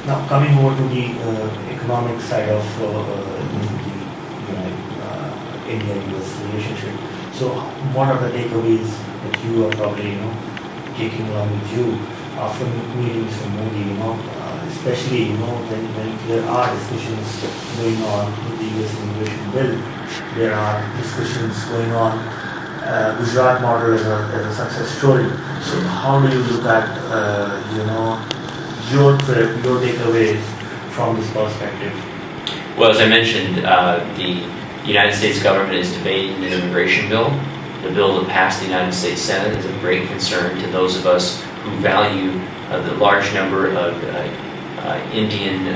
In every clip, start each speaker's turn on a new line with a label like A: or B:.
A: Now, coming over to the economic side of the India-US relationship. So, what are the takeaways that you are probably taking along with you after meeting Mr. Modi? Especially when there are discussions going on with the US Immigration Bill, there are discussions going on. Gujarat model as a success story. So, how do you look at your trip, your takeaways from this perspective?
B: Well, as I mentioned, the United States government is debating an immigration bill. The bill that passed the United States Senate is of great concern to those of us who value the large number of Indian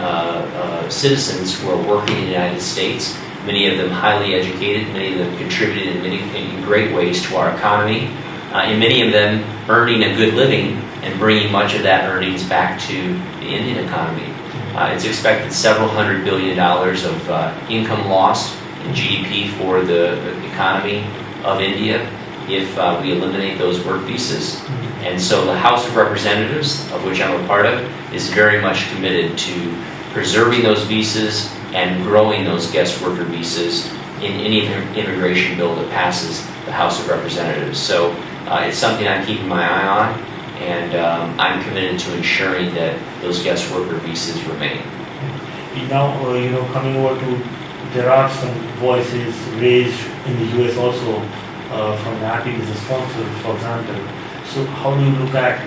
B: citizens who are working in the United States, many of them highly educated, many of them contributed in great ways to our economy, and many of them earning a good living and bringing much of that earnings back to the Indian economy. It's expected several $100 billion of income lost in GDP for the economy of India if we eliminate those work visas. And so the House of Representatives, of which I'm a part of, is very much committed to preserving those visas and growing those guest worker visas in any immigration bill that passes the House of Representatives. So it's something I'm keeping my eye on, and I'm committed to ensuring that those guest worker visas remain.
A: Now, coming over to, there are some voices raised in the US also from Niappi Business Council, for example. So how do you look at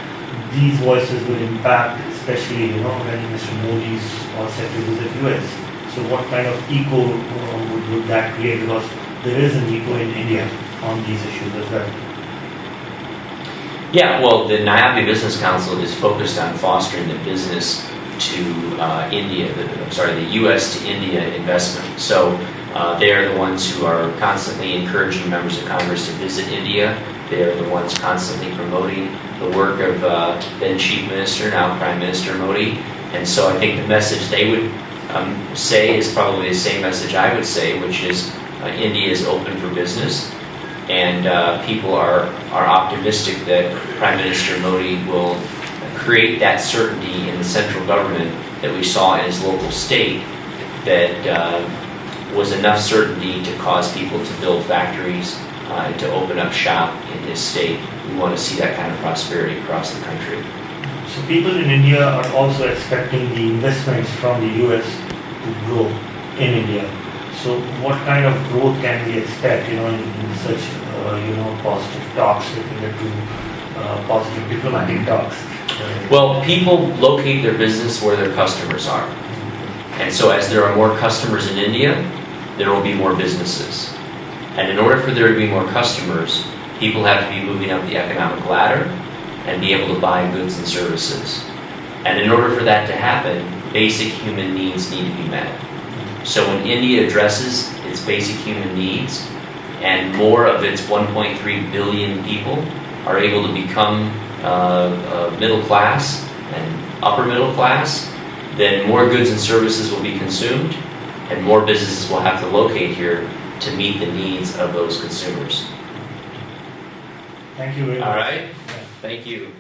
A: these voices will impact, especially when Mr. Modi is all set to visit US? So what kind of echo would that create? Because there is an echo in India on these issues as well.
B: Yeah, well, the Niappi Business Council is focused on fostering the business to India, the U.S. to India investment. So they are the ones who are constantly encouraging members of Congress to visit India. They are the ones constantly promoting the work of then Chief Minister, now Prime Minister Modi. And so I think the message they would say is probably the same message I would say, which is India is open for business. And people are optimistic that Prime Minister Modi will create that certainty in the central government that we saw in his local state that was enough certainty to cause people to build factories, to open up shop in his state. We want to see that kind of prosperity across the country.
A: So people in India are also expecting the investments from the US to grow in India. So what kind of growth can we expect, in such, positive talks, looking at positive diplomatic talks?
B: Well, people locate their business where their customers are. And so as there are more customers in India, there will be more businesses. And in order for there to be more customers, people have to be moving up the economic ladder and be able to buy goods and services. And in order for that to happen, basic human needs need to be met. So when India addresses its basic human needs, and more of its 1.3 billion people are able to become middle class and upper middle class, then more goods and services will be consumed, and more businesses will have to locate here to meet the needs of those consumers.
A: Thank you very much.
B: All right. Thank you.